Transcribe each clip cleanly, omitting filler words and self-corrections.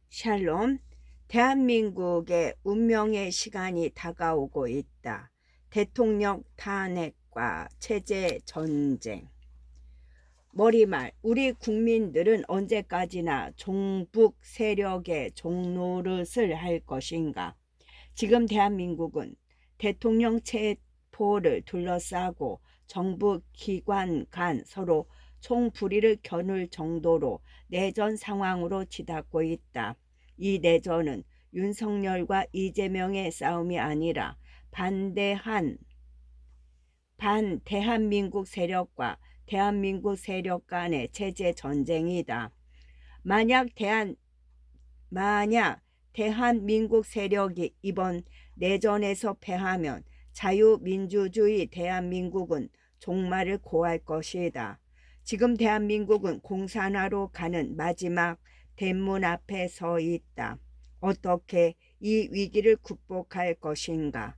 샬롬, 대한민국의 운명의 시간이 다가오고 있다. 대통령 탄핵과 체제 전쟁. 머리말, 우리 국민들은 언제까지나 종북 세력의 종노릇을 할 것인가? 지금 대한민국은 대통령 체포를 둘러싸고 정부 기관 간 서로 총불의를 겨눌 정도로 내전 상황으로 치닫고 있다. 이 내전은 윤석열과 이재명의 싸움이 아니라 반대한민국 세력과 대한민국 세력 간의 체제 전쟁이다. 만약 대한민국 세력이 이번 내전에서 패하면 자유민주주의 대한민국은 종말을 고할 것이다. 지금 대한민국은 공산화로 가는 마지막 대문 앞에 서 있다. 어떻게 이 위기를 극복할 것인가?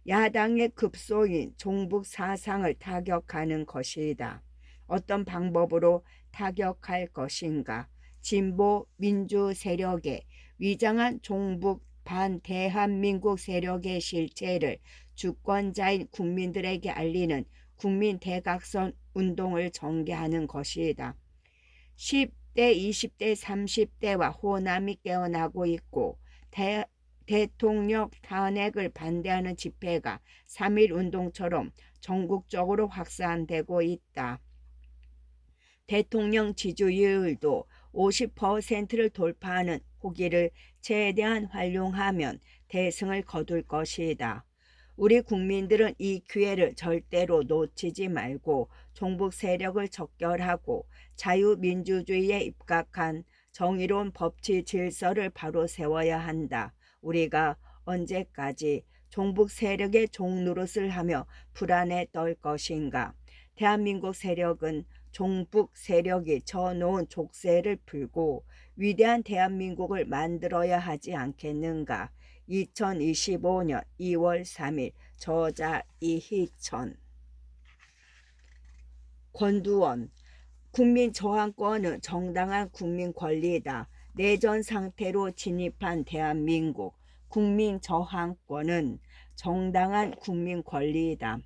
야당의 급소인 종북 사상을 타격하는 것이다. 어떤 방법으로 타격할 것인가? 진보 민주 세력의 위장한 종북 반대한민국 세력의 실체를 주권자인 국민들에게 알리는 국민 대각선 운동을 전개하는 것이다. 10대, 20대, 30대와 호남이 깨어나고 있고 대통령 탄핵을 반대하는 집회가 3.1 운동처럼 전국적으로 확산되고 있다. 대통령 지지율도 50%를 돌파하는 호기를 최대한 활용하면 대승을 거둘 것이다. 우리 국민들은 이 기회를 절대로 놓치지 말고 종북 세력을 척결하고 자유민주주의에 입각한 정의로운 법치 질서를 바로 세워야 한다. 우리가 언제까지 종북 세력의 종노릇을 하며 불안에 떨 것인가? 대한민국 세력은 종북 세력이 져놓은 족쇄를 풀고 위대한 대한민국을 만들어야 하지 않겠는가? 2025년 2월 3일 저자 이희천. 권두원, 국민 저항권은 정당한 국민 권리다. 내전 상태로 진입한 대한민국, 국민 저항권은 정당한 국민 권리이다.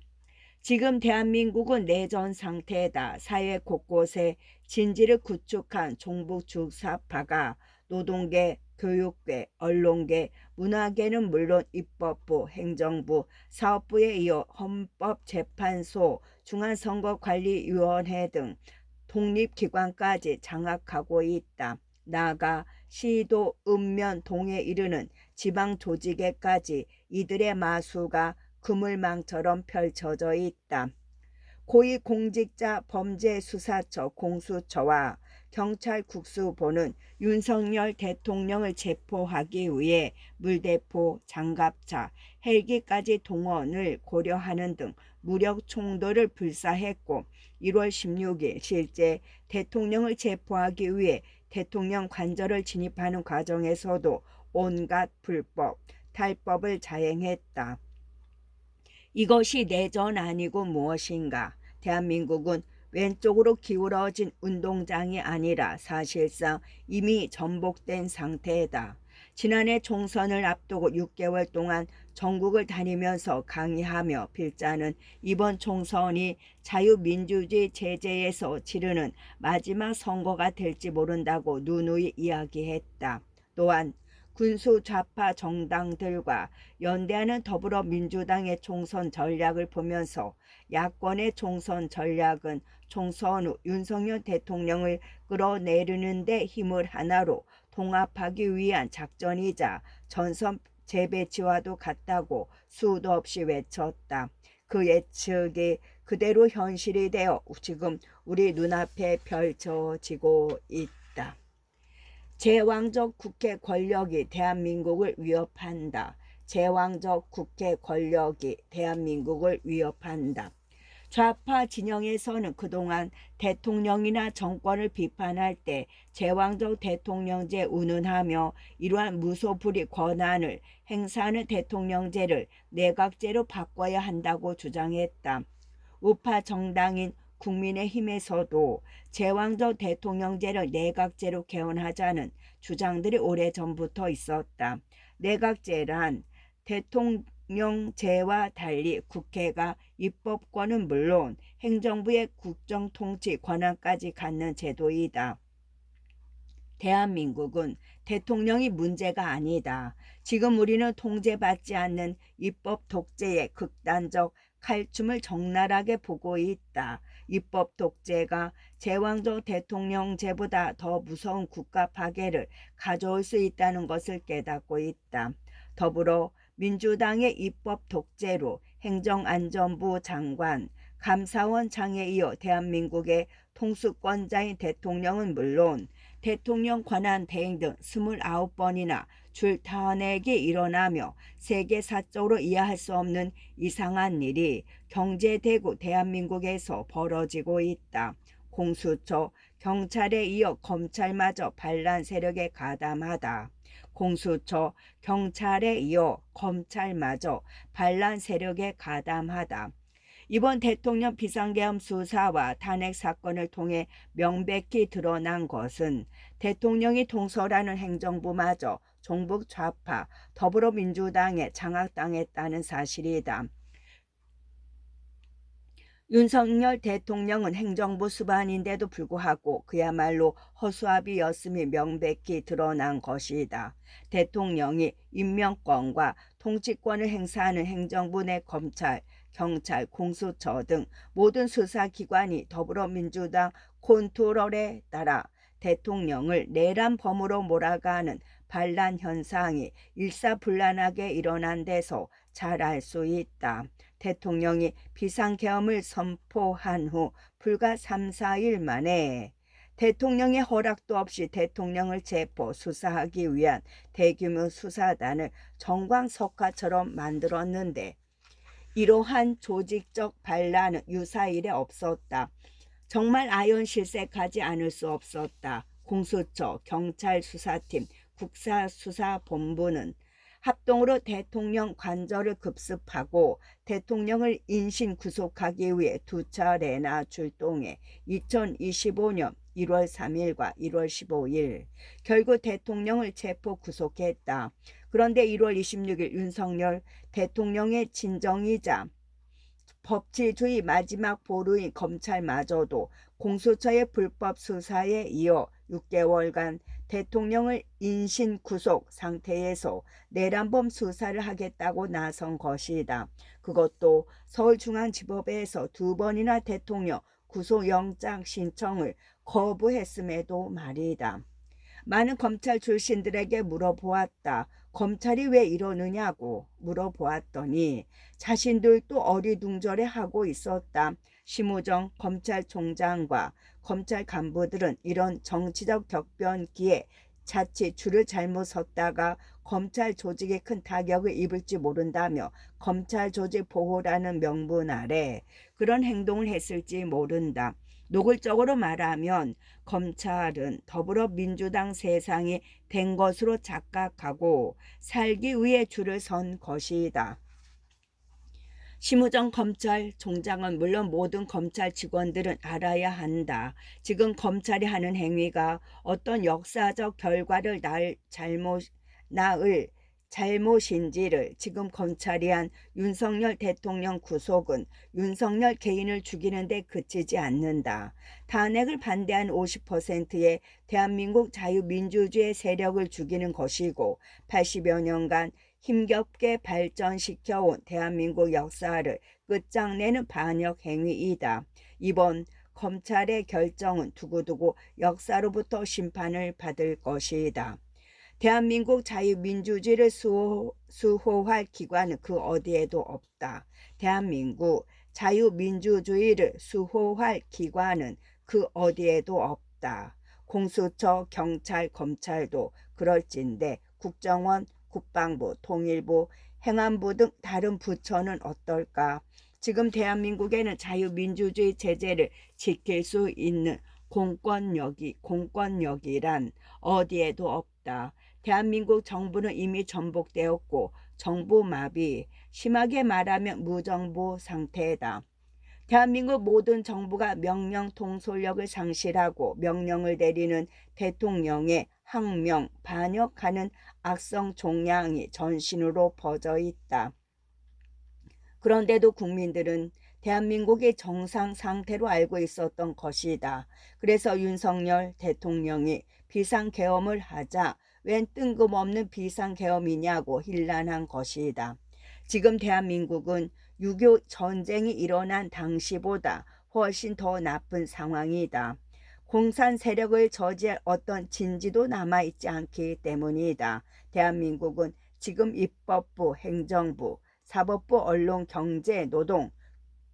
지금 대한민국은 내전 상태다. 사회 곳곳에 진지를 구축한 종북 주사파가 노동계, 교육계, 언론계, 문화계는 물론 입법부, 행정부, 사업부에 이어 헌법재판소, 중앙선거관리위원회 등 독립기관까지 장악하고 있다. 나아가 시도, 읍면, 동에 이르는 지방조직에까지 이들의 마수가 그물망처럼 펼쳐져 있다. 고위공직자 범죄수사처 공수처와 경찰 국수본은 윤석열 대통령을 체포하기 위해 물대포, 장갑차, 헬기까지 동원을 고려하는 등 무력 충돌을 불사했고 1월 16일 실제 대통령을 체포하기 위해 대통령 관저를 진입하는 과정에서도 온갖 불법, 탈법을 자행했다. 이것이 내전 아니고 무엇인가? 대한민국은 왼쪽으로 기울어진 운동장이 아니라 사실상 이미 전복된 상태다. 지난해 총선을 앞두고 6개월 동안 전국을 다니면서 강의하며 필자는 이번 총선이 자유민주주의 체제에서 치르는 마지막 선거가 될지 모른다고 누누이 이야기했다. 또한 군수 좌파 정당들과 연대하는 더불어민주당의 총선 전략을 보면서 야권의 총선 전략은 총선 후 윤석열 대통령을 끌어내리는 데 힘을 하나로 통합하기 위한 작전이자 전선 재배치와도 같다고 수도 없이 외쳤다. 그 예측이 그대로 현실이 되어 지금 우리 눈앞에 펼쳐지고 있다. 제왕적 국회 권력이 대한민국을 위협한다. 제왕적 국회 권력이 대한민국을 위협한다. 좌파 진영에서는 그동안 대통령이나 정권을 비판할 때 제왕적 대통령제 운운하며 이러한 무소불위 권한을 행사하는 대통령제를 내각제로 바꿔야 한다고 주장했다. 우파 정당인 국민의힘에서도 제왕적 대통령제를 내각제로 개헌하자는 주장들이 오래전부터 있었다. 내각제란 대통령제와 달리 국회가 입법권은 물론 행정부의 국정통치 권한까지 갖는 제도이다. 대한민국은 대통령이 문제가 아니다. 지금 우리는 통제받지 않는 입법 독재의 극단적 칼춤을 적나라하게 보고 있다. 입법 독재가 제왕적 대통령제보다 더 무서운 국가 파괴를 가져올 수 있다는 것을 깨닫고 있다. 더불어 민주당의 입법 독재로 행정안전부 장관, 감사원장에 이어 대한민국의 통수권자인 대통령은 물론 대통령 권한 대행 등 29번이나 줄 탄핵이 일어나며 세계사적으로 이해할 수 없는 이상한 일이 경제대국 대한민국에서 벌어지고 있다. 공수처, 경찰에 이어 검찰마저 반란 세력에 가담하다. 공수처, 경찰에 이어 검찰마저 반란 세력에 가담하다. 이번 대통령 비상계엄 수사와 탄핵 사건을 통해 명백히 드러난 것은 대통령이 통솔하는 행정부마저 종북 좌파 더불어민주당에 장악당했다는 사실이다. 윤석열 대통령은 행정부 수반인데도 불구하고 그야말로 허수아비였음이 명백히 드러난 것이다. 대통령이 임명권과 통치권을 행사하는 행정부 내 검찰, 경찰, 공수처 등 모든 수사기관이 더불어민주당 컨트롤에 따라 대통령을 내란 범으로 몰아가는 반란 현상이 일사불란하게 일어난 데서 잘 알 수 있다. 대통령이 비상계엄을 선포한 후 불과 3, 4일 만에 대통령의 허락도 없이 대통령을 체포 수사하기 위한 대규모 수사단을 정광석화처럼 만들었는데 이러한 조직적 반란은 유사일에 없었다. 정말 아연실색하지 않을 수 없었다. 공수처, 경찰 수사팀, 국사수사본부는 합동으로 대통령 관저를 급습하고 대통령을 인신 구속하기 위해 2차례나 출동해 2025년 1월 3일과 1월 15일 결국 대통령을 체포 구속했다. 그런데 1월 26일 윤석열 대통령의 친정이자 법치주의 마지막 보루인 검찰마저도 공수처의 불법 수사에 이어 6개월간 대통령을 인신 구속 상태에서 내란범 수사를 하겠다고 나선 것이다. 그것도 서울중앙지법에서 2번이나 대통령 구속영장 신청을 거부했음에도 말이다. 많은 검찰 출신들에게 물어보았다. 검찰이 왜 이러느냐고 물어보았더니 자신들도 어리둥절해하고 있었다. 심우정 검찰총장과 검찰 간부들은 이런 정치적 격변기에 자칫 줄을 잘못 섰다가 검찰 조직에 큰 타격을 입을지 모른다며 검찰 조직 보호라는 명분 아래 그런 행동을 했을지 모른다. 노골적으로 말하면 검찰은 더불어민주당 세상이 된 것으로 착각하고 살기 위해 줄을 선 것이다. 심우정 검찰총장은 물론 모든 검찰 직원들은 알아야 한다. 지금 검찰이 하는 행위가 어떤 역사적 결과를 낳을 잘못인지를 지금 검찰이 한 윤석열 대통령 구속은 윤석열 개인을 죽이는 데 그치지 않는다. 탄핵을 반대한 50%의 대한민국 자유민주주의 세력을 죽이는 것이고 80여 년간 힘겹게 발전시켜온 대한민국 역사를 끝장내는 반역 행위이다. 이번 검찰의 결정은 두고두고 역사로부터 심판을 받을 것이다. 대한민국 자유민주주의를 수호할 기관은 그 어디에도 없다. 대한민국 자유민주주의를 수호할 기관은 그 어디에도 없다. 공수처, 경찰, 검찰도 그럴진데 국정원, 국방부, 통일부, 행안부 등 다른 부처는 어떨까? 지금 대한민국에는 자유민주주의 체제를 지킬 수 있는 공권력이란 어디에도 없다. 대한민국 정부는 이미 전복되었고 정부 마비, 심하게 말하면 무정부 상태다. 대한민국 모든 정부가 명령 통솔력을 상실하고 명령을 내리는 대통령의 항명, 반역하는 악성 종양이 전신으로 퍼져 있다. 그런데도 국민들은 대한민국이 정상 상태로 알고 있었던 것이다. 그래서 윤석열 대통령이 비상계엄을 하자 웬 뜬금없는 비상계엄이냐고 hir난한 것이다. 지금 대한민국은 6.25 전쟁이 일어난 당시보다 훨씬 더 나쁜 상황이다. 공산 세력을 저지할 어떤 진지도 남아있지 않기 때문이다. 대한민국은 지금 입법부, 행정부, 사법부, 언론, 경제, 노동,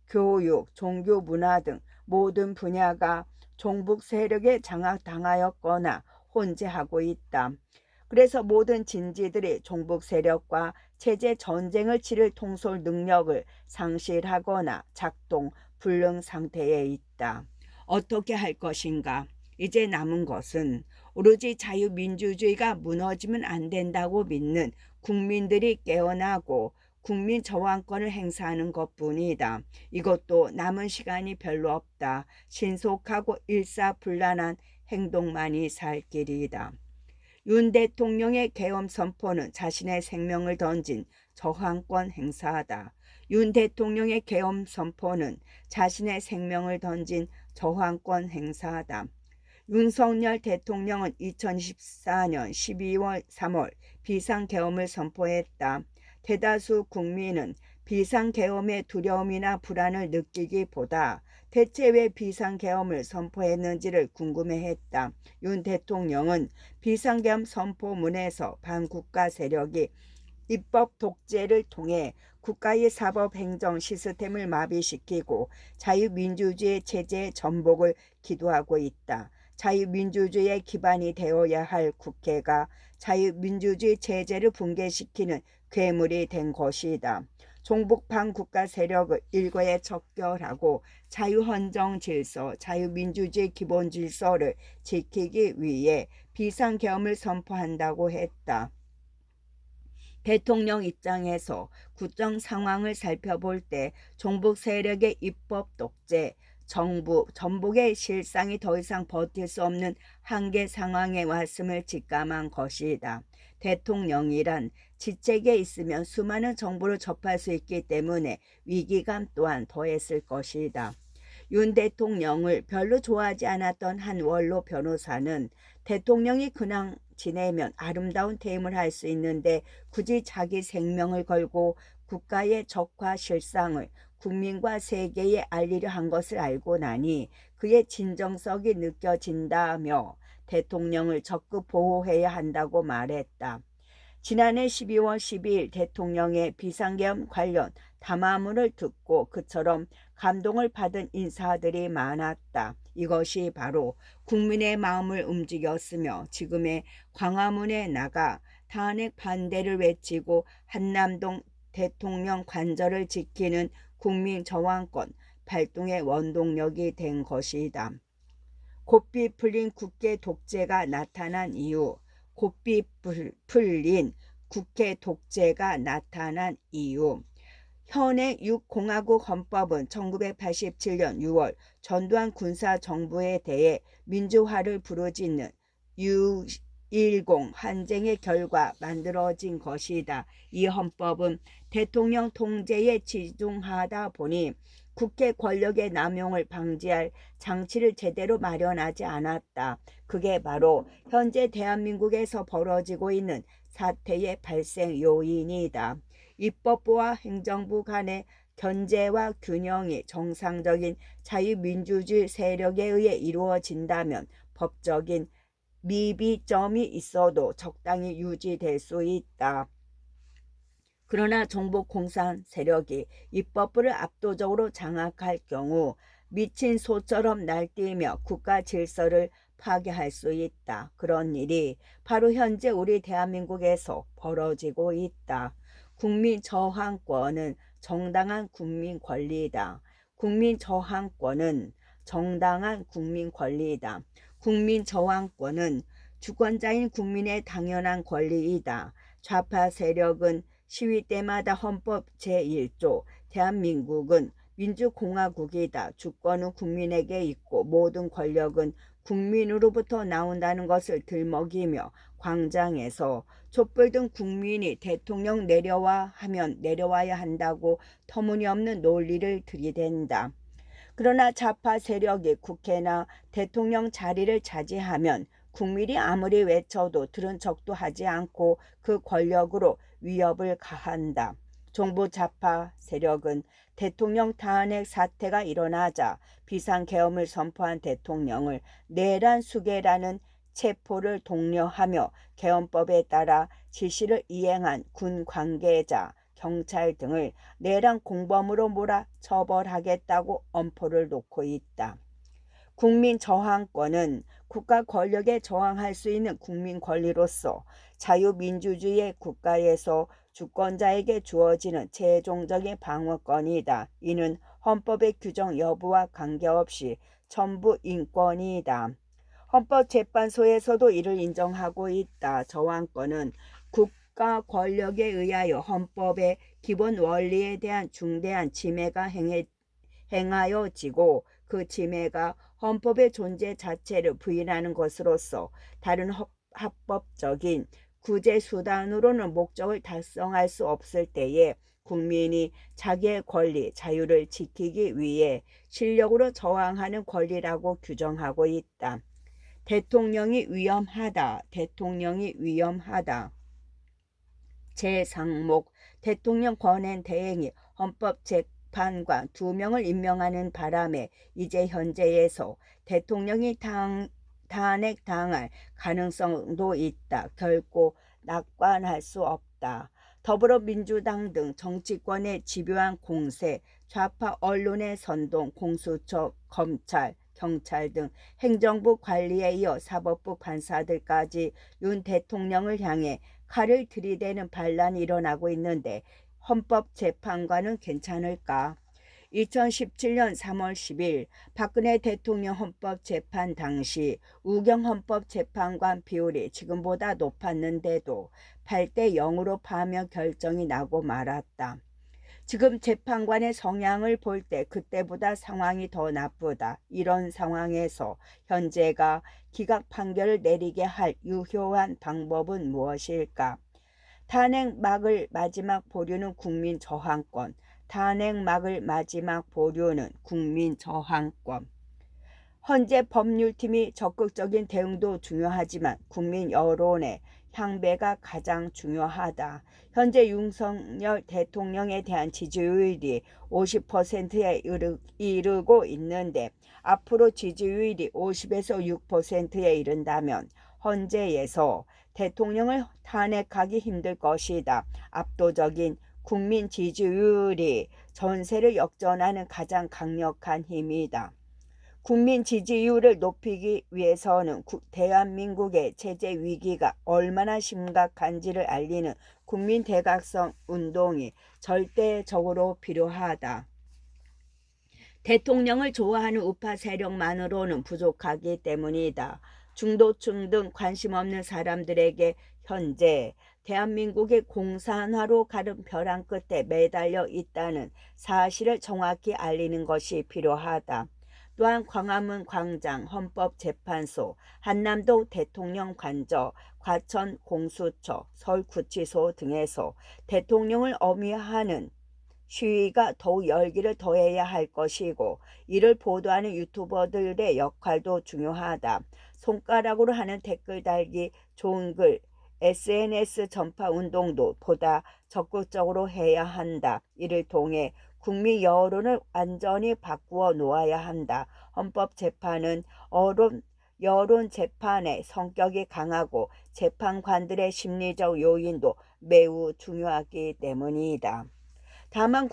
교육, 종교, 문화 등 모든 분야가 종북 세력에 장악당하였거나 혼재하고 있다. 그래서 모든 진지들이 종북 세력과 체제 전쟁을 치를 통솔 능력을 상실하거나 작동 불능 상태에 있다. 어떻게 할 것인가? 이제 남은 것은 오로지 자유민주주의가 무너지면 안 된다고 믿는 국민들이 깨어나고 국민 저항권을 행사하는 것뿐이다. 이것도 남은 시간이 별로 없다. 신속하고 일사불란한 행동만이 살 길이다. 윤 대통령의 계엄 선포는 자신의 생명을 던진 저항권 행사다. 윤 대통령의 계엄 선포는 자신의 생명을 던진 저항권 행사다. 윤석열 대통령은 2024년 12월 3월 비상계엄을 선포했다. 대다수 국민은 비상계엄의 두려움이나 불안을 느끼기보다 대체 왜 비상계엄을 선포했는지를 궁금해했다. 윤 대통령은 비상계엄 선포문에서 반국가 세력이 입법 독재를 통해 국가의 사법 행정 시스템을 마비시키고 자유민주주의 체제의 전복을 기도하고 있다. 자유민주주의의 기반이 되어야 할 국회가 자유민주주의 체제를 붕괴시키는 괴물이 된 것이다. 종북 반국가 세력을 일거에 척결하고 자유헌정 질서, 자유민주주의 기본 질서를 지키기 위해 비상계엄을 선포한다고 했다. 대통령 입장에서 국정 상황을 살펴볼 때 종북 세력의 입법 독재, 전복의 실상이 더 이상 버틸 수 없는 한계 상황에 왔음을 직감한 것이다. 대통령이란 지책에 있으면 수많은 정보를 접할 수 있기 때문에 위기감 또한 더했을 것이다. 윤 대통령을 별로 좋아하지 않았던 한 원로 변호사는 대통령이 그냥 지내면 아름다운 퇴임을 할 수 있는데 굳이 자기 생명을 걸고 국가의 적화 실상을 국민과 세계에 알리려 한 것을 알고 나니 그의 진정성이 느껴진다며 대통령을 적극 보호해야 한다고 말했다. 지난해 12월 12일 대통령의 비상계엄 관련 담화문을 듣고 그처럼 감동을 받은 인사들이 많았다. 이것이 바로 국민의 마음을 움직였으며 지금의 광화문에 나가 탄핵 반대를 외치고 한남동 대통령 관저를 지키는 국민 저항권 발동의 원동력이 된 것이다. 고삐 풀린 국회 독재가 나타난 이유. 고삐 풀린 국회 독재가 나타난 이유. 현행 6공화국 헌법은 1987년 6월 전두환 군사정부에 대해 민주화를 부르짖는 6.10 항쟁의 결과 만들어진 것이다. 이 헌법은 대통령 통제에 치중하다 보니 국회 권력의 남용을 방지할 장치를 제대로 마련하지 않았다. 그게 바로 현재 대한민국에서 벌어지고 있는 사태의 발생 요인이다. 입법부와 행정부 간의 견제와 균형이 정상적인 자유민주주의 세력에 의해 이루어진다면 법적인 미비점이 있어도 적당히 유지될 수 있다. 그러나 종북 공산 세력이 입법부를 압도적으로 장악할 경우 미친 소처럼 날뛰며 국가 질서를 파괴할 수 있다. 그런 일이 바로 현재 우리 대한민국에서 벌어지고 있다. 국민 저항권은 정당한 국민 권리다. 국민 저항권은 정당한 국민 권리다. 국민 저항권은 주권자인 국민의 당연한 권리이다. 좌파 세력은 시위 때마다 헌법 제1조 대한민국은 민주공화국이다. 주권은 국민에게 있고 모든 권력은 국민으로부터 나온다는 것을 들먹이며 광장에서 촛불 등 국민이 대통령 내려와 하면 내려와야 한다고 터무니없는 논리를 들이댄다. 그러나 좌파 세력이 국회나 대통령 자리를 차지하면 국민이 아무리 외쳐도 들은 척도 하지 않고 그 권력으로 위협을 가한다. 정부 좌파 세력은 대통령 탄핵 사태가 일어나자 비상계엄을 선포한 대통령을 내란 수괴라는 체포를 독려하며 계엄법에 따라 지시를 이행한 군 관계자, 경찰 등을 내란 공범으로 몰아 처벌하겠다고 엄포를 놓고 있다. 국민 저항권은 국가 권력에 저항할 수 있는 국민 권리로서 자유민주주의 국가에서 주권자에게 주어지는 최종적인 방어권이다. 이는 헌법의 규정 여부와 관계없이 전부 인권이다. 헌법재판소에서도 이를 인정하고 있다. 저항권은 국가 권력에 의하여 헌법의 기본 원리에 대한 중대한 침해가 행하여지고 그 침해가 헌법의 존재 자체를 부인하는 것으로서 다른 합법적인 구제 수단으로는 목적을 달성할 수 없을 때에 국민이 자기의 권리, 자유를 지키기 위해 실력으로 저항하는 권리라고 규정하고 있다. 대통령이 위험하다. 대통령이 위험하다. 제3목 대통령 권한 대행이 헌법재판관 2명을 임명하는 바람에 이제 현재에서 대통령이 탄핵당할 가능성도 있다. 결코 낙관할 수 없다. 더불어민주당 등 정치권의 집요한 공세, 좌파 언론의 선동, 공수처, 검찰, 경찰 등 행정부 관리에 이어 사법부 판사들까지 윤 대통령을 향해 칼을 들이대는 반란이 일어나고 있는데 헌법재판관은 괜찮을까? 2017년 3월 10일 박근혜 대통령 헌법재판 당시 우경 헌법재판관 비율이 지금보다 높았는데도 8대 0으로 파면 결정이 나고 말았다. 지금 재판관의 성향을 볼 때 그때보다 상황이 더 나쁘다. 이런 상황에서 현재가 기각 판결을 내리게 할 유효한 방법은 무엇일까? 탄핵막을 마지막 보류는 국민 저항권. 탄핵막을 마지막 보류는 국민 저항권. 헌재 법률팀이 적극적인 대응도 중요하지만 국민 여론의 향배가 가장 중요하다. 현재 윤석열 대통령에 대한 지지율이 50%에 이르고 있는데 앞으로 지지율이 50에서 6%에 이른다면 헌재에서 대통령을 탄핵하기 힘들 것이다. 압도적인 국민 지지율이 전세를 역전하는 가장 강력한 힘이다. 국민 지지율을 높이기 위해서는 대한민국의 체제 위기가 얼마나 심각한지를 알리는 국민 대각선 운동이 절대적으로 필요하다. 대통령을 좋아하는 우파 세력만으로는 부족하기 때문이다. 중도층 등 관심 없는 사람들에게 현재 대한민국의 공산화로 가는 벼랑 끝에 매달려 있다는 사실을 정확히 알리는 것이 필요하다. 또한 광화문 광장, 헌법재판소, 한남동 대통령 관저, 과천 공수처, 서울구치소 등에서 대통령을 엄위하는 시위가 더욱 열기를 더해야 할 것이고 이를 보도하는 유튜버들의 역할도 중요하다. 손가락으로 하는 댓글 달기, 좋은 글, SNS 전파 운동도 보다 적극적으로 해야 한다. 이를 통해 국민 여론을 완전히 바꾸어 놓아야 한다. 헌법재판은 여론 재판의 성격이 강하고 재판관들의 심리적 요인도 매우 중요하기 때문이다. 다만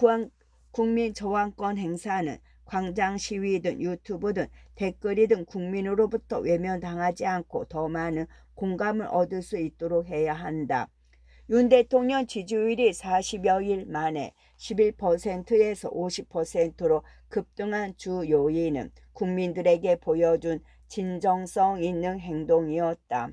국민 저항권 행사는 광장 시위든 유튜브든 댓글이든 국민으로부터 외면당하지 않고 더 많은 공감을 얻을 수 있도록 해야 한다. 윤 대통령 지지율이 40여일 만에 11%에서 50%로 급등한 주 요인은 국민들에게 보여준 진정성 있는 행동이었다.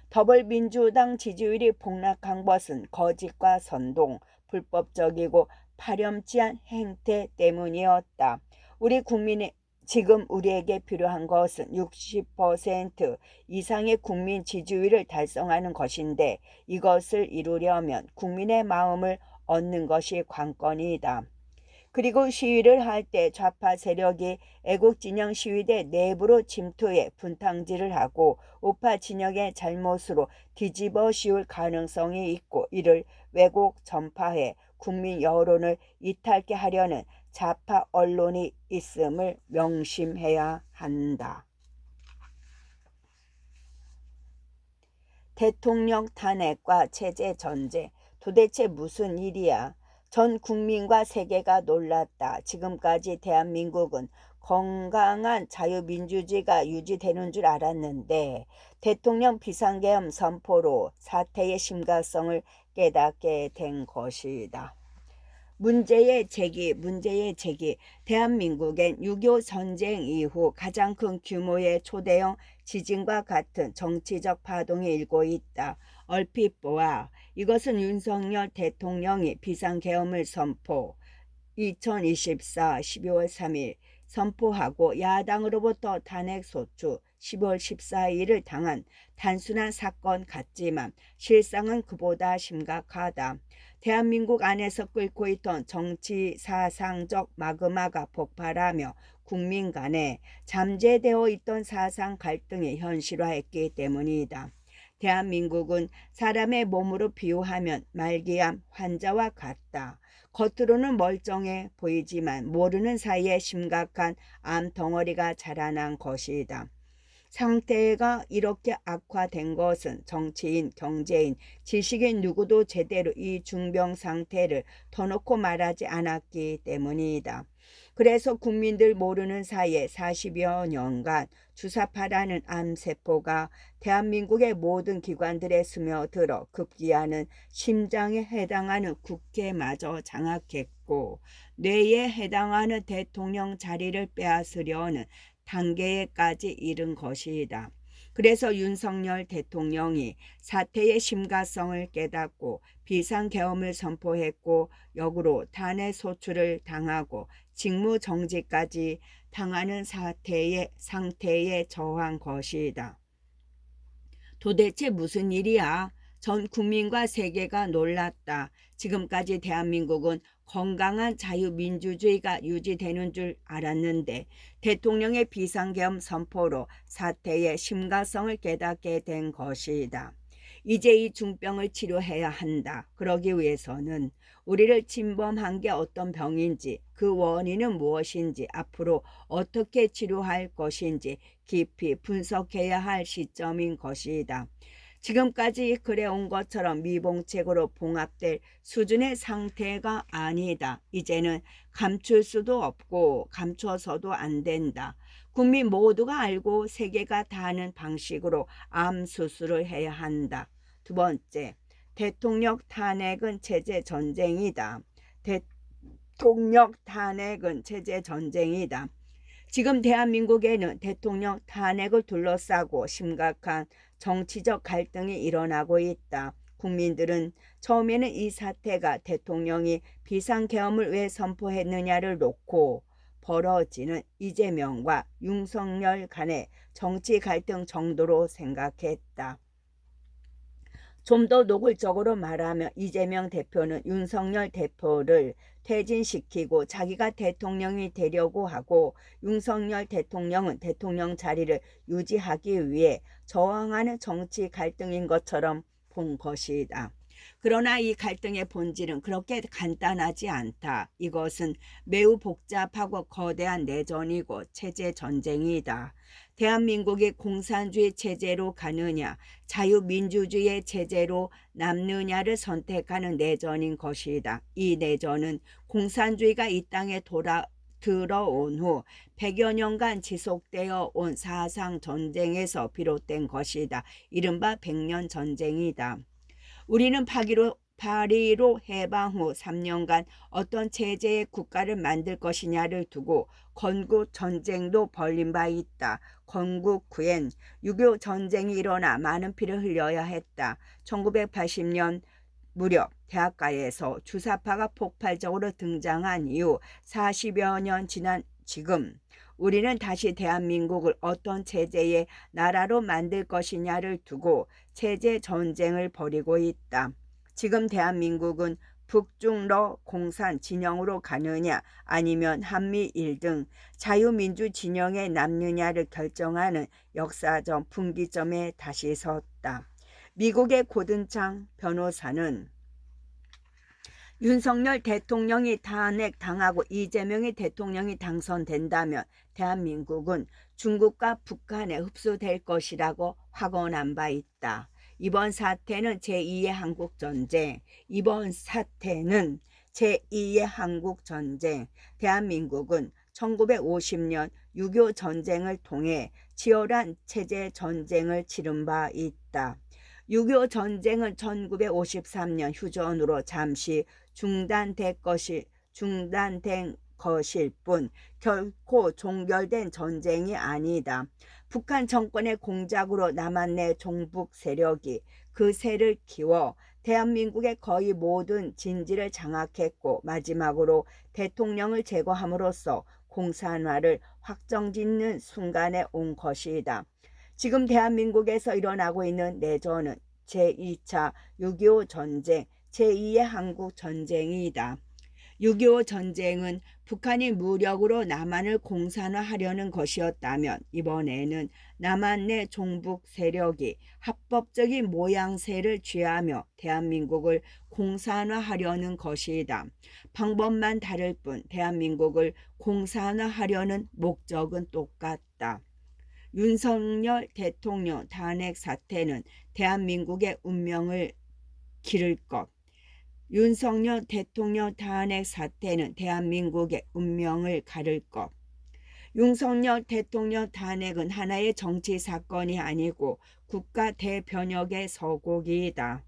더불어민주당 지지율이 폭락한 것은 거짓과 선동, 불법적이고 파렴치한 행태 때문이었다. 우리 국민의 지금 우리에게 필요한 것은 60% 이상의 국민 지지율을 달성하는 것인데 이것을 이루려면 국민의 마음을 얻는 것이 관건이다. 그리고 시위를 할 때 좌파 세력이 애국 진영 시위대 내부로 침투해 분탕질을 하고 우파 진영의 잘못으로 뒤집어 씌울 가능성이 있고 이를 왜곡 전파해 국민 여론을 이탈케 하려는 좌파 언론이 있음을 명심해야 한다. 대통령 탄핵과 체제 전쟁, 도대체 무슨 일이야? 전 국민과 세계가 놀랐다. 지금까지 대한민국은 건강한 자유민주주의가 유지되는 줄 알았는데 대통령 비상계엄 선포로 사태의 심각성을 깨닫게 된 것이다. 문제의 제기. 대한민국엔 6.25 전쟁 이후 가장 큰 규모의 초대형 지진과 같은 정치적 파동이 일고 있다. 얼핏 보아 이것은 윤석열 대통령이 비상계엄을 선포 2024 12월 3일 선포하고 야당으로부터 탄핵소추 10월 14일을 당한 단순한 사건 같지만 실상은 그보다 심각하다. 대한민국 안에서 끓고 있던 정치 사상적 마그마가 폭발하며 국민 간에 잠재되어 있던 사상 갈등이 현실화했기 때문이다. 대한민국은 사람의 몸으로 비유하면 말기암 환자와 같다. 겉으로는 멀쩡해 보이지만 모르는 사이에 심각한 암덩어리가 자라난 것이다. 상태가 이렇게 악화된 것은 정치인, 경제인, 지식인 누구도 제대로 이 중병 상태를 터놓고 말하지 않았기 때문이다. 그래서 국민들 모르는 사이에 40여 년간 주사파라는 암세포가 대한민국의 모든 기관들에 스며들어 급기야는 심장에 해당하는 국회마저 장악했고 뇌에 해당하는 대통령 자리를 빼앗으려는 단계에까지 이른 것이다. 그래서 윤석열 대통령이 사태의 심각성을 깨닫고 비상계엄을 선포했고 역으로 탄핵 소추를 당하고 직무정지까지 당하는 상태에 처한 것이다. 도대체 무슨 일이야? 전 국민과 세계가 놀랐다. 지금까지 대한민국은 건강한 자유민주주의가 유지되는 줄 알았는데 대통령의 비상계엄 선포로 사태의 심각성을 깨닫게 된 것이다. 이제 이 중병을 치료해야 한다. 그러기 위해서는 우리를 침범한 게 어떤 병인지, 그 원인은 무엇인지, 앞으로 어떻게 치료할 것인지 깊이 분석해야 할 시점인 것이다. 지금까지 그래온 것처럼 미봉책으로 봉합될 수준의 상태가 아니다. 이제는 감출 수도 없고 감춰서도 안 된다. 국민 모두가 알고 세계가 다 아는 방식으로 암 수술을 해야 한다. 두 번째, 대통령 탄핵은 체제 전쟁이다. 대통령 탄핵은 체제 전쟁이다. 지금 대한민국에는 대통령 탄핵을 둘러싸고 심각한 정치적 갈등이 일어나고 있다. 국민들은 처음에는 이 사태가 대통령이 비상계엄을 왜 선포했느냐를 놓고 벌어지는 이재명과 윤석열 간의 정치 갈등 정도로 생각했다. 좀 더 노골적으로 말하면 이재명 대표는 윤석열 대표를 퇴진시키고 자기가 대통령이 되려고 하고 윤석열 대통령은 대통령 자리를 유지하기 위해 저항하는 정치 갈등인 것처럼 본 것이다. 그러나 이 갈등의 본질은 그렇게 간단하지 않다. 이것은 매우 복잡하고 거대한 내전이고 체제 전쟁이다. 대한민국이 공산주의 체제로 가느냐 자유민주주의 체제로 남느냐를 선택하는 내전인 것이다. 이 내전은 공산주의가 이 땅에 들어온 후 100여 년간 지속되어 온 사상 전쟁에서 비롯된 것이다. 이른바 100년 전쟁이다. 우리는 8.15 해방 후 3년간 어떤 체제의 국가를 만들 것이냐를 두고 건국 전쟁도 벌린 바 있다. 건국 후엔 6.25 전쟁이 일어나 많은 피를 흘려야 했다. 1980년 무렵 대학가에서 주사파가 폭발적으로 등장한 이후 40여 년 지난 지금 우리는 다시 대한민국을 어떤 체제의 나라로 만들 것이냐를 두고 체제 전쟁을 벌이고 있다. 지금 대한민국은 북중러 공산 진영으로 가느냐 아니면 한미일 등 자유민주 진영에 남느냐를 결정하는 역사적 분기점에 다시 섰다. 미국의 고든창 변호사는 윤석열 대통령이 탄핵당하고 이재명이 대통령이 당선된다면 대한민국은 중국과 북한에 흡수될 것이라고 확언한 바 있다. 이번 사태는 제2의 한국전쟁. 대한민국은 1950년 6.25 전쟁을 통해 치열한 체제 전쟁을 치른 바 있다. 6.25 전쟁은 1953년 휴전으로 잠시 중단된 것일 뿐 결코 종결된 전쟁이 아니다. 북한 정권의 공작으로 남한내 종북 세력이 그 세를 키워 대한민국의 거의 모든 진지를 장악했고 마지막으로 대통령을 제거함으로써 공산화를 확정짓는 순간에 온 것이다. 지금 대한민국에서 일어나고 있는 내전은 제2차 6.25 전쟁, 제2의 한국 전쟁이다. 6.25 전쟁은 북한이 무력으로 남한을 공산화하려는 것이었다면 이번에는 남한 내 종북 세력이 합법적인 모양새를 취하며 대한민국을 공산화하려는 것이다. 방법만 다를 뿐 대한민국을 공산화하려는 목적은 똑같다. 윤석열 대통령 탄핵 사태는 대한민국의 운명을 기를 것. 윤석열 대통령 탄핵 사태는 대한민국의 운명을 가를 것. 윤석열 대통령 탄핵은 하나의 정치 사건이 아니고 국가 대변혁의 서곡이다.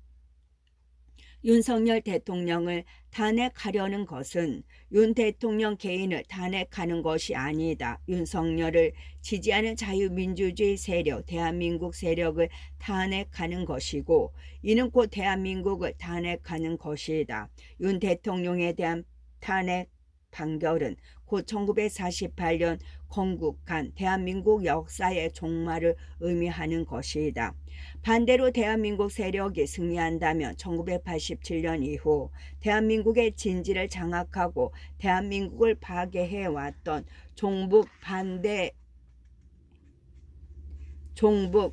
윤석열 대통령을 탄핵하려는 것은 윤 대통령 개인을 탄핵하는 것이 아니다. 윤석열을 지지하는 자유민주주의 세력, 대한민국 세력을 탄핵하는 것이고 이는 곧 대한민국을 탄핵하는 것이다. 윤 대통령에 대한 탄핵 판결은 곧 1948년 건국한 대한민국 역사의 종말을 의미하는 것이다. 반대로 대한민국 세력이 승리한다면 1987년 이후 대한민국의 진지를 장악하고 대한민국을 파괴해왔던 종북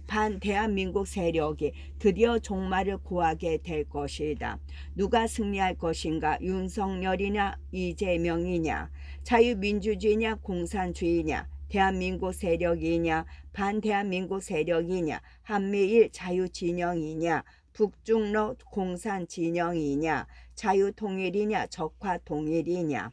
반대한민국 세력이 드디어 종말을 구하게 될 것이다. 누가 승리할 것인가? 윤석열이냐 이재명이냐? 자유민주주의냐 공산주의냐? 대한민국 세력이냐 반대한민국 세력이냐? 한미일 자유진영이냐 북중러 공산진영이냐? 자유통일이냐 적화통일이냐?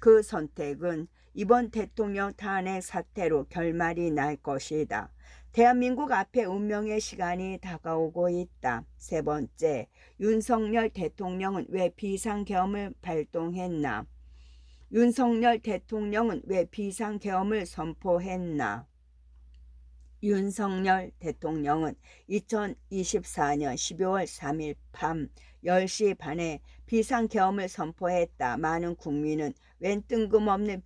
그 선택은 이번 대통령 탄핵 사태로 결말이 날 것이다. 대한민국 앞에 운명의 시간이 다가오고 있다. 세 번째, 윤석열 대통령은 왜 비상계엄을 발동했나? 윤석열 대통령은 왜 비상계엄을 선포했나? 윤석열 대통령은 2024년 12월 3일 밤 10시 반에 비상계엄을 선포했다. 많은 국민은 웬 뜬금없는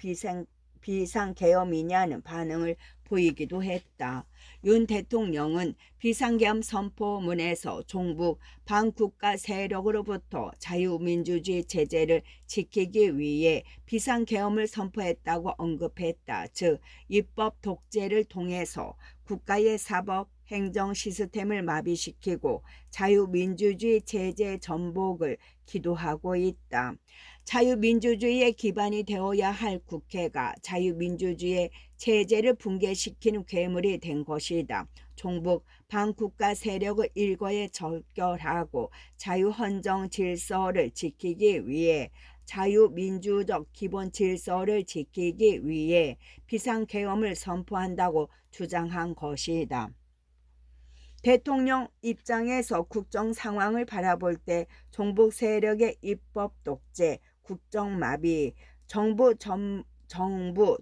비상계엄이냐는 반응을 보이기도 했다. 윤 대통령은 비상계엄 선포문에서 종북 반국가 세력으로부터 자유민주주의 체제를 지키기 위해 비상계엄을 선포했다고 언급했다. 즉 입법 독재를 통해서 국가의 사법 행정 시스템을 마비시키고 자유민주주의 체제 전복을 기도하고 있다. 자유민주주의의 기반이 되어야 할 국회가 자유민주주의의 체제를 붕괴시키는 괴물이 된 것이다. 종북 반국가 세력을 일거에 절결하고 자유헌정 질서를 지키기 위해 자유민주적 기본 질서를 지키기 위해 비상계엄을 선포한다고 주장한 것이다. 대통령 입장에서 국정 상황을 바라볼 때 종북 세력의 입법 독재, 국정 마비, 정부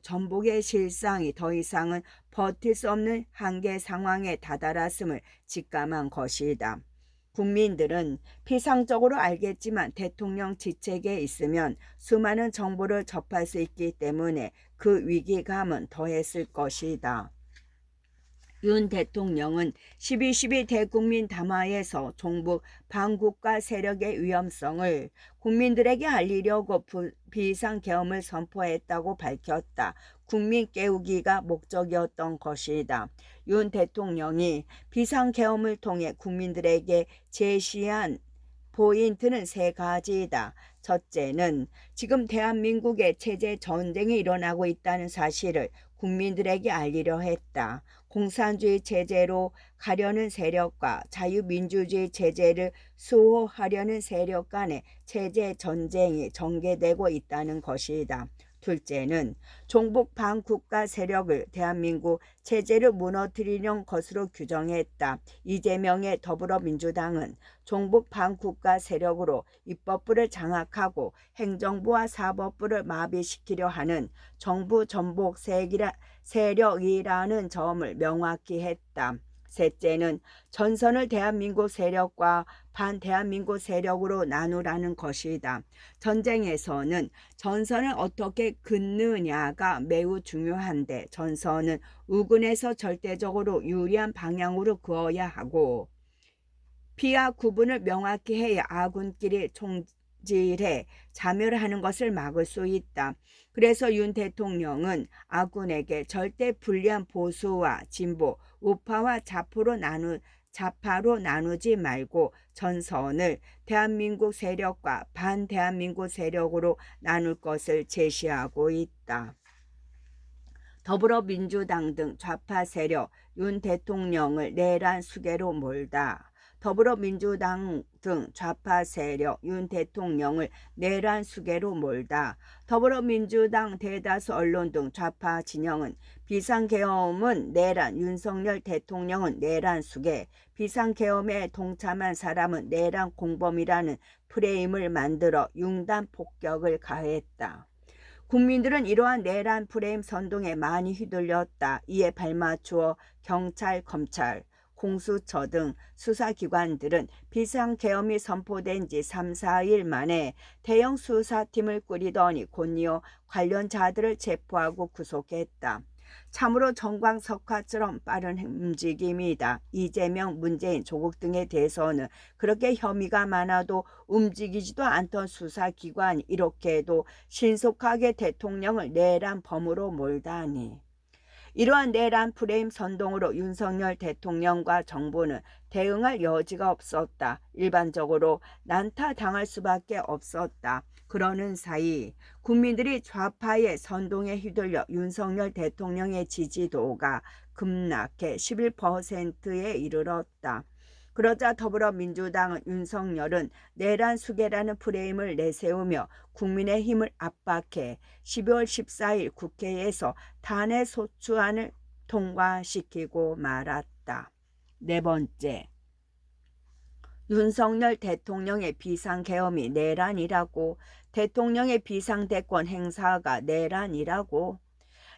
전복의 실상이 더 이상은 버틸 수 없는 한계 상황에 다다랐음을 직감한 것이다. 국민들은 피상적으로 알겠지만 대통령 직책에 있으면 수많은 정보를 접할 수 있기 때문에 그 위기감은 더했을 것이다. 윤 대통령은 12.12 대국민 담화에서 종북 반국가 세력의 위험성을 국민들에게 알리려고 비상계엄을 선포했다고 밝혔다. 국민 깨우기가 목적이었던 것이다. 윤 대통령이 비상계엄을 통해 국민들에게 제시한 포인트는 세 가지이다. 첫째는 지금 대한민국에 체제 전쟁이 일어나고 있다는 사실을 국민들에게 알리려 했다. 공산주의 체제로 가려는 세력과 자유민주주의 체제를 수호하려는 세력 간의 체제 전쟁이 전개되고 있다는 것이다. 둘째는 종북 반국가 세력을 대한민국 체제를 무너뜨리려는 것으로 규정했다. 이재명의 더불어민주당은 종북 반국가 세력으로 입법부를 장악하고 행정부와 사법부를 마비시키려 하는 정부 전복 세력이라는 점을 명확히 했다. 셋째는 전선을 대한민국 세력과 반대한민국 세력으로 나누라는 것이다. 전쟁에서는 전선을 어떻게 긋느냐가 매우 중요한데 전선은 우군에서 절대적으로 유리한 방향으로 그어야 하고 피와 구분을 명확히 해야 아군끼리 총질해 자멸하는 것을 막을 수 있다. 그래서 윤 대통령은 아군에게 절대 불리한 보수와 진보, 우파와 좌파로 나누지 말고 전선을 대한민국 세력과 반대한민국 세력으로 나눌 것을 제시하고 있다. 더불어민주당 등 좌파 세력 윤 대통령을 내란 수계로 몰다. 더불어민주당 등 좌파 세력 윤 대통령을 내란 수계로 몰다. 더불어민주당 대다수 언론 등 좌파 진영은 비상계엄은 내란, 윤석열 대통령은 내란 수계, 비상계엄에 동참한 사람은 내란 공범이라는 프레임을 만들어 융단 폭격을 가했다. 국민들은 이러한 내란 프레임 선동에 많이 휘둘렸다. 이에 발맞추어 경찰, 검찰, 공수처 등 수사기관들은 비상계엄이 선포된 지 3, 4일 만에 대형 수사팀을 꾸리더니 곧이어 관련자들을 체포하고 구속했다. 참으로 정광석화처럼 빠른 움직임이다. 이재명, 문재인, 조국 등에 대해서는 그렇게 혐의가 많아도 움직이지도 않던 수사기관이 이렇게도 신속하게 대통령을 내란 범으로 몰다니. 이러한 내란 프레임 선동으로 윤석열 대통령과 정부는 대응할 여지가 없었다. 일반적으로 난타당할 수밖에 없었다. 그러는 사이 국민들이 좌파의 선동에 휘둘려 윤석열 대통령의 지지도가 급락해 11%에 이르렀다. 그러자 더불어민주당은 윤석열은 내란 수계라는 프레임을 내세우며 국민의힘을 압박해 12월 14일 국회에서 탄핵소추안을 통과시키고 말았다. 네 번째, 윤석열 대통령의 비상계엄이 내란이라고, 대통령의 비상대권 행사가 내란이라고.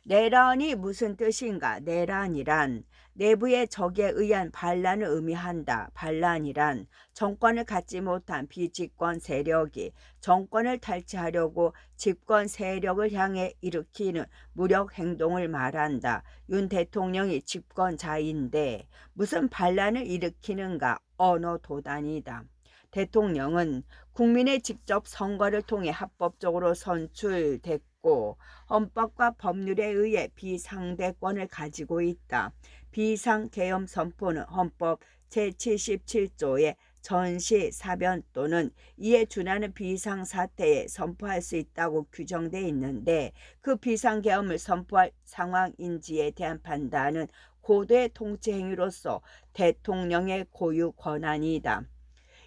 내란이 무슨 뜻인가? 내란이란 내부의 적에 의한 반란을 의미한다. 반란이란 정권을 갖지 못한 비집권 세력이 정권을 탈취하려고 집권 세력을 향해 일으키는 무력 행동을 말한다. 윤 대통령이 집권자인데 무슨 반란을 일으키는가? 언어 도단이다. 대통령은 국민의 직접 선거를 통해 합법적으로 선출됐고 헌법과 법률에 의해 비상대권을 가지고 있다. 비상계엄 선포는 헌법 제77조의 전시, 사변 또는 이에 준하는 비상사태에 선포할 수 있다고 규정되어 있는데 그 비상계엄을 선포할 상황인지에 대한 판단은 고도의 통치행위로서 대통령의 고유 권한이다.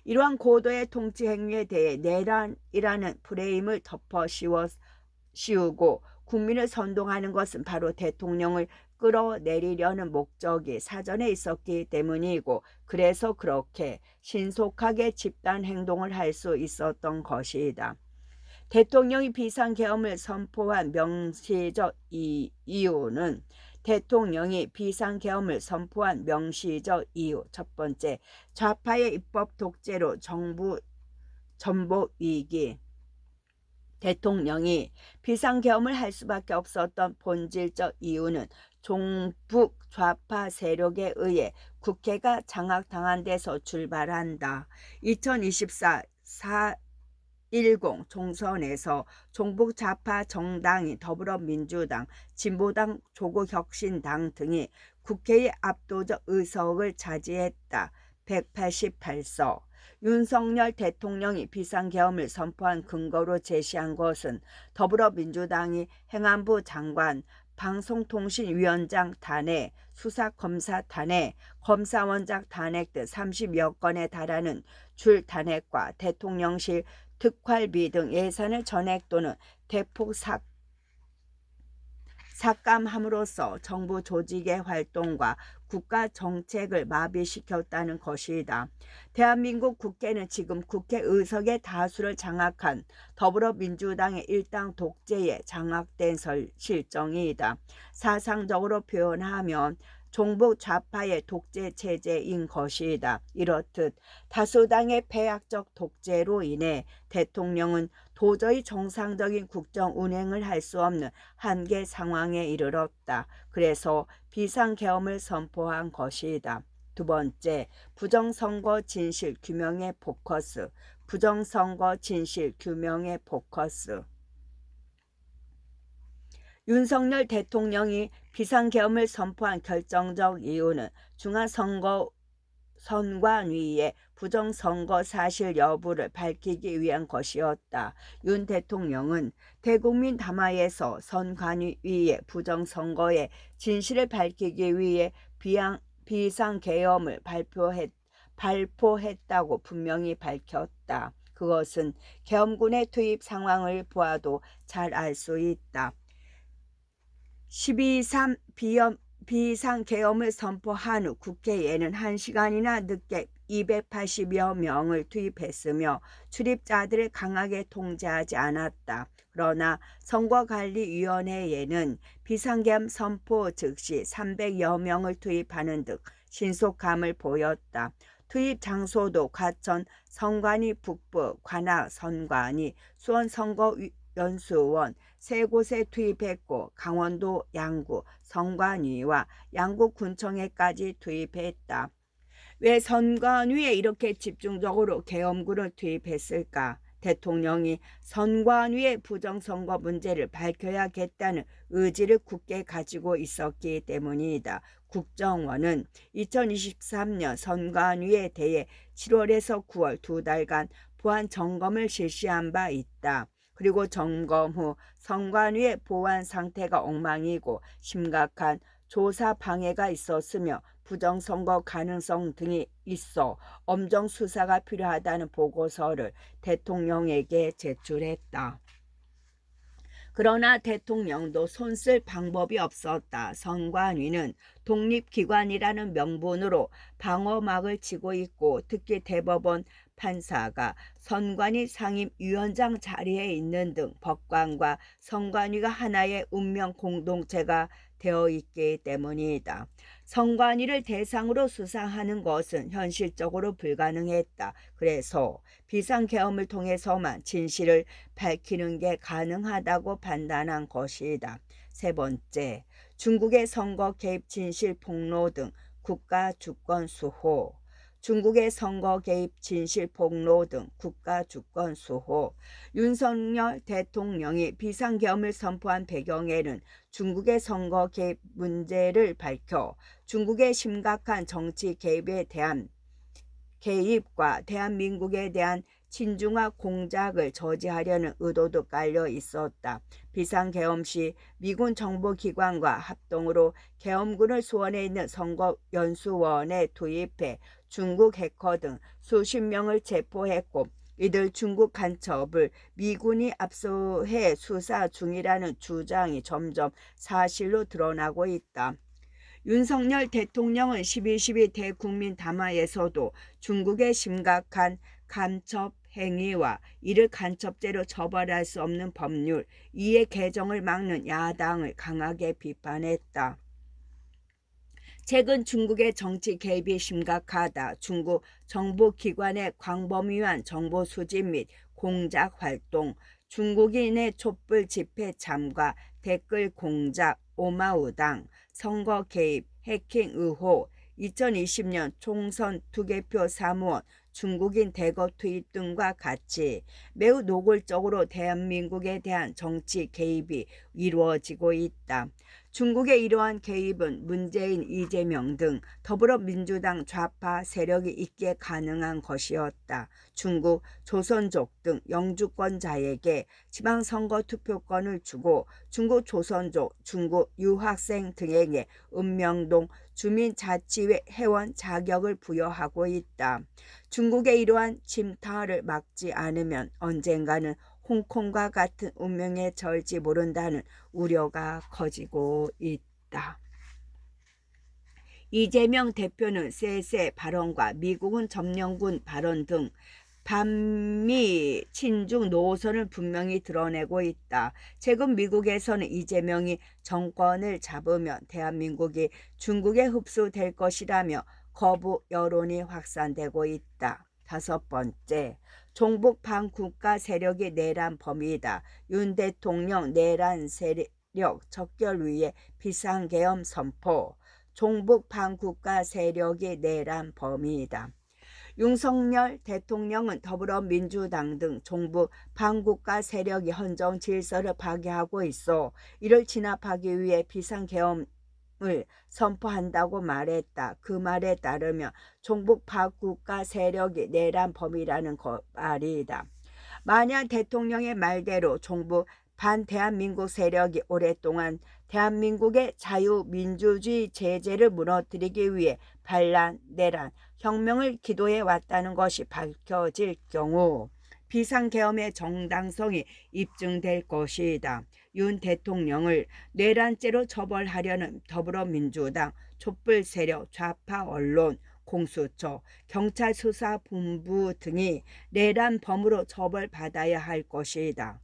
이러한 고도의 통치 행위에 대해 내란이라는 프레임을 덮어 씌우고 국민을 선동하는 것은 바로 대통령을 끌어내리려는 목적이 사전에 있었기 때문이고 그래서 그렇게 신속하게 집단 행동을 할 수 있었던 것이다. 대통령이 비상계엄을 선포한 명시적 이유는 대통령이 비상계엄을 선포한 명시적 이유. 첫 번째, 좌파의 입법 독재로 정부 전복 위기. 대통령이 비상계엄을 할 수밖에 없었던 본질적 이유는 종북 좌파 세력에 의해 국회가 장악당한 데서 출발한다. 2024 4.10 총선에서 종북 좌파 정당인 더불어민주당, 진보당, 조국혁신당 등이 국회의 압도적 의석을 차지했다. 188석. 윤석열 대통령이 비상계엄을 선포한 근거로 제시한 것은 더불어민주당이 행안부 장관, 방송통신위원장 탄핵, 수사검사 탄핵, 검사원장 탄핵 등 30여 건에 달하는 줄 탄핵과 대통령실 특활비 등 예산을 전액 또는 대폭 삭감함으로써 정부 조직의 활동과 국가 정책을 마비시켰다는 것이다. 대한민국 국회는 지금 국회 의석의 다수를 장악한 더불어민주당의 일당 독재에 장악된 실정이다. 사상적으로 표현하면 종북 좌파의 독재 체제인 것이다. 이렇듯 다수당의 폐악적 독재로 인해 대통령은 도저히 정상적인 국정 운행을 할 수 없는 한계 상황에 이르렀다. 그래서 비상계엄을 선포한 것이다. 두 번째, 부정선거 진실 규명의 포커스. 부정선거 진실 규명의 포커스. 윤석열 대통령이 비상계엄을 선포한 결정적 이유는 중앙선관위의 부정선거 사실 여부를 밝히기 위한 것이었다. 윤 대통령은 대국민 담화에서 선관위의 부정선거의 진실을 밝히기 위해 비상계엄을 발표했다고 분명히 밝혔다. 그것은 계엄군의 투입 상황을 보아도 잘 알 수 있다. 12.3 비상계엄을 선포한 후 국회에는 1시간이나 늦게 280여 명을 투입했으며 출입자들을 강하게 통제하지 않았다. 그러나 선거관리위원회에는 비상계엄 선포 즉시 300여 명을 투입하는 등 신속함을 보였다. 투입 장소도 과천 선관위 북부 관악 선관위, 수원 선거연수원 세 곳에 투입했고 강원도 양구 선관위와 양구군청에까지 투입했다. 왜 선관위에 이렇게 집중적으로 계엄군을 투입했을까? 대통령이 선관위의 부정선거 문제를 밝혀야겠다는 의지를 굳게 가지고 있었기 때문이다. 국정원은 2023년 선관위에 대해 7월에서 9월 두 달간 보안 점검을 실시한 바 있다. 그리고 점검 후 선관위의 보안 상태가 엉망이고 심각한 조사 방해가 있었으며 부정선거 가능성 등이 있어 엄정 수사가 필요하다는 보고서를 대통령에게 제출했다. 그러나 대통령도 손쓸 방법이 없었다. 선관위는 독립기관이라는 명분으로 방어막을 치고 있고 특히 대법원 판사가 선관위 상임위원장 자리에 있는 등 법관과 선관위가 하나의 운명 공동체가 되어 있기 때문이다. 선관위를 대상으로 수사하는 것은 현실적으로 불가능했다. 그래서 비상계엄을 통해서만 진실을 밝히는 게 가능하다고 판단한 것이다. 세 번째, 중국의 선거 개입 진실 폭로 등 국가 주권 수호. 중국의 선거 개입 진실 폭로 등 국가 주권 수호. 윤석열 대통령이 비상계엄을 선포한 배경에는 중국의 선거 개입 문제를 밝혀 중국의 심각한 정치 개입과 대한민국에 대한 친중화 공작을 저지하려는 의도도 깔려 있었다. 비상계엄 시 미군 정보기관과 합동으로 계엄군을 수원에 있는 선거연수원에 투입해 중국 해커 등 수십 명을 체포했고 이들 중국 간첩을 미군이 압수해 수사 중이라는 주장이 점점 사실로 드러나고 있다. 윤석열 대통령은 12.12 대국민 담화에서도 중국의 심각한 간첩 행위와 이를 간첩죄로 처벌할 수 없는 법률, 이의 개정을 막는 야당을 강하게 비판했다. 최근 중국의 정치 개입이 심각하다. 중국 정보기관의 광범위한 정보 수집 및 공작 활동, 중국인의 촛불 집회 참가, 댓글 공작, 오마우당, 선거 개입, 해킹 의혹, 2020년 총선 투개표 사무원, 중국인 대거 투입 등과 같이 매우 노골적으로 대한민국에 대한 정치 개입이 이루어지고 있다. 중국의 이러한 개입은 문재인, 이재명 등 더불어민주당 좌파 세력이 있기에 가능한 것이었다. 중국 조선족 등 영주권자에게 지방선거 투표권을 주고 중국 조선족, 중국 유학생 등에게 읍명동 주민자치회 회원 자격을 부여하고 있다. 중국의 이러한 침탈을 막지 않으면 언젠가는 홍콩과 같은 운명에 처할지 모른다는 우려가 커지고 있다. 이재명 대표는 쎄쎄 발언과 미국은 점령군 발언 등 반미 친중 노선을 분명히 드러내고 있다. 최근 미국에서는 이재명이 정권을 잡으면 대한민국이 중국에 흡수될 것이라며 거부 여론이 확산되고 있다. 5번째, 종북 반국가 세력이 내란 범위이다. 윤 대통령 내란 세력 척결 위해 비상계엄 선포. 종북 반국가 세력이 내란 범위이다. 윤석열 대통령은 더불어민주당 등 종북 반국가 세력이 헌정 질서를 파괴하고 있어 이를 진압하기 위해 비상계엄을 선포한다고 말했다. 그 말에 따르면 종북 반국가 세력이 내란 범위라는 말이다. 만약 대통령의 말대로 종북 반대한민국 세력이 오랫동안 대한민국의 자유민주주의 체제를 무너뜨리기 위해 반란, 내란, 혁명을 기도해 왔다는 것이 밝혀질 경우 비상계엄의 정당성이 입증될 것이다. 윤 대통령을 내란죄로 처벌하려는 더불어민주당, 촛불 세력, 좌파 언론, 공수처, 경찰 수사본부 등이 내란범으로 처벌받아야 할 것이다.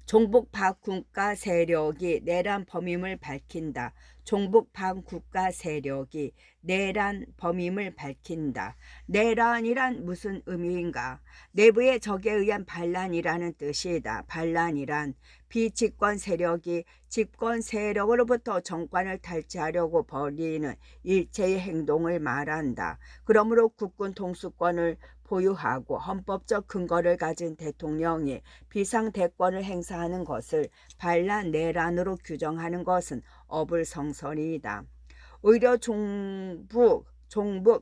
종북 반국가 세력이 내란 범임을 밝힌다. 종북 반국가 세력이 내란 범임을 밝힌다. 내란이란 무슨 의미인가? 내부의 적에 의한 반란이라는 뜻이다. 반란이란 비집권 세력이 집권 세력으로부터 정권을 탈취하려고 벌이는 일체의 행동을 말한다. 그러므로 국군 통수권을 보유하고 헌법적 근거를 가진 대통령이 비상대권을 행사하는 것을 반란, 내란으로 규정하는 것은 어불성설이다. 오히려 종북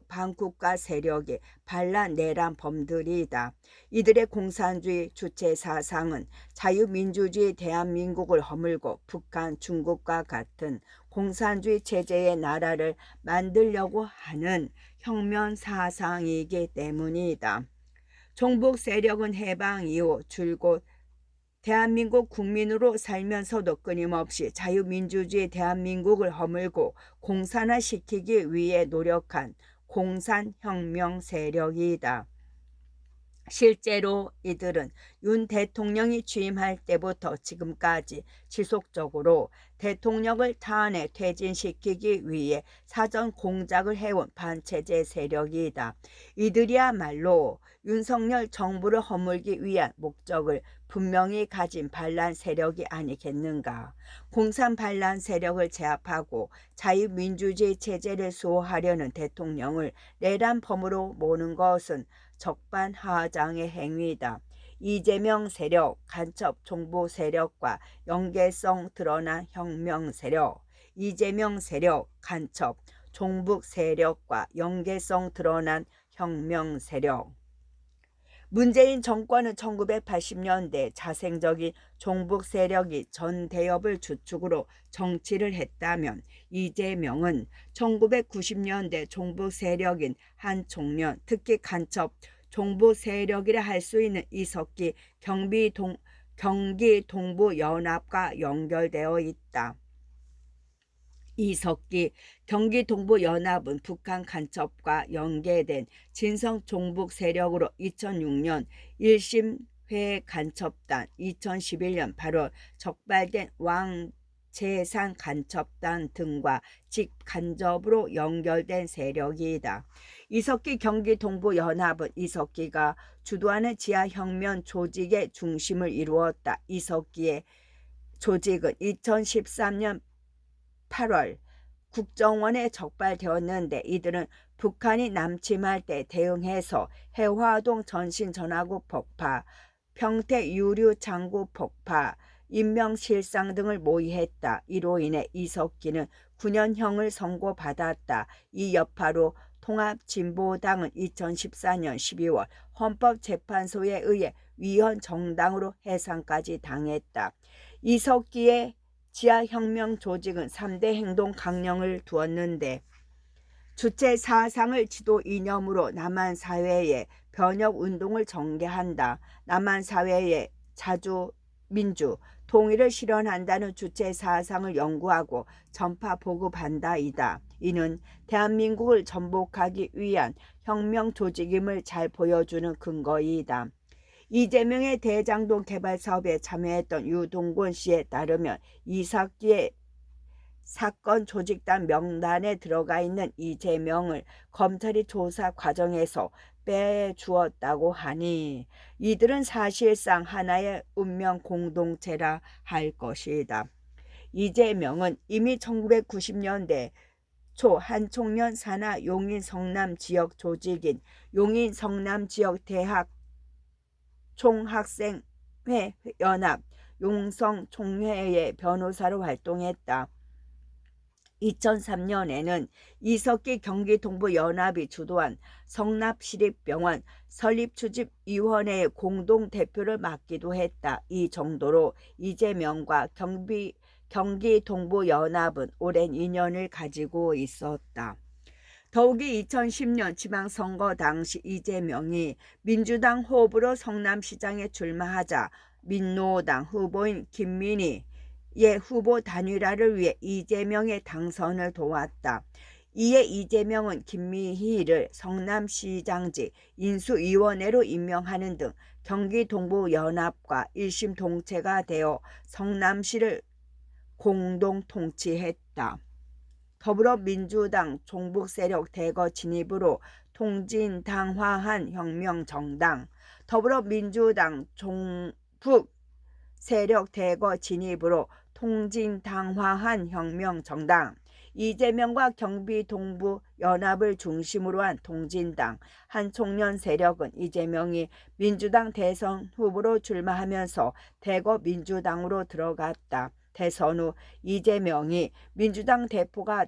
반국가 세력이 반란, 내란 범들이다. 이들의 공산주의 주체 사상은 자유민주주의 대한민국을 허물고 북한, 중국과 같은 공산주의 체제의 나라를 만들려고 하는 혁명 사상이기 때문이다. 종북 세력은 해방 이후 줄곧 대한민국 국민으로 살면서도 끊임없이 자유민주주의 대한민국을 허물고 공산화시키기 위해 노력한 공산혁명 세력이다. 실제로 이들은 윤 대통령이 취임할 때부터 지금까지 지속적으로 대통령을 탄핵 퇴진시키기 위해 사전 공작을 해온 반체제 세력이다. 이들이야말로 윤석열 정부를 허물기 위한 목적을 분명히 가진 반란 세력이 아니겠는가. 공산 반란 세력을 제압하고 자유민주주의 체제를 수호하려는 대통령을 내란범으로 모는 것은 적반하장의 행위다. 이재명 세력, 간첩 종북 세력과 연계성 드러난 혁명 세력, 이재명 세력, 간첩 종북 세력과 연계성 드러난 혁명 세력. 문재인 정권은 1980년대 자생적인 종북 세력이 전 대협을 주축으로 정치를 했다면 이재명은 1990년대 종북 세력인 한 청년, 특히 간첩 종북 세력이라 할 수 있는 이석기 경기 동부연합과 연결되어 있다. 이석기 경기동부연합은 북한 간첩과 연계된 진성 종북 세력으로 2006년 1심 간첩단, 2011년 8월 적발된 재산 간첩단 등과 직간접으로 연결된 세력이다. 이석기 경기 동부 연합은 이석기가 주도하는 지하혁명 조직의 중심을 이루었다. 이석기의 조직은 2013년 8월 국정원에 적발되었는데 이들은 북한이 남침할 때 대응해서 해화동 전신전화구 폭파, 평택 유류 창고 폭파, 인명실상 등을 모의했다. 이로 인해 이석기는 9년형을 선고받았다. 이 여파로 통합진보당은 2014년 12월 헌법재판소에 의해 위헌 정당으로 해산까지 당했다. 이석기의 지하혁명 조직은 3대 행동 강령을 두었는데 주체 사상을 지도 이념으로 남한 사회의 변혁 운동을 전개한다. 남한 사회의 자주 민주 통일을 실현한다는 주체 사상을 연구하고 전파 보급한다이다. 이는 대한민국을 전복하기 위한 혁명 조직임을 잘 보여주는 근거이다. 이재명의 대장동 개발 사업에 참여했던 유동권 씨에 따르면 이석기의 사건 조직단 명단에 들어가 있는 이재명을 검찰이 조사 과정에서 빼주었다고 하니 이들은 사실상 하나의 운명 공동체라 할 것이다. 이재명은 이미 1990년대 초 한 청년 산하 용인 성남 지역 조직인 용인 성남 지역 대학 총학생회 연합 용성 총회의 변호사로 활동했다. 2003년에는 이석기 경기 동부 연합이 주도한 성남시립병원 설립추진위원회의 공동대표를 맡기도 했다. 이 정도로 이재명과 경기 동부 연합은 오랜 인연을 가지고 있었다. 더욱이 2010년 지방선거 당시 이재명이 민주당 후보로 성남시장에 출마하자 민노당 후보인 김민희의 후보 단일화를 위해 이재명의 당선을 도왔다. 이에 이재명은 김미희를 성남시장직 인수위원회로 임명하는 등 경기 동부 연합과 일심동체가 되어 성남시를 공동 통치했다. 더불어민주당 종북 세력 대거 진입으로 통진당화한 혁명정당, 더불어민주당 종북 세력 대거 진입으로 통진당화한 혁명정당, 이재명과 경기동부 연합을 중심으로 한 통진당, 한 청년 세력은 이재명이 민주당 대선 후보로 출마하면서 대거 민주당으로 들어갔다. 대선 후 이재명이 민주당 대표가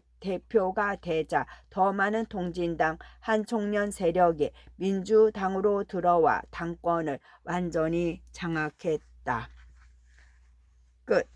되자 더 많은 통진당 한 청년 세력이 민주당으로 들어와 당권을 완전히 장악했다. 끝.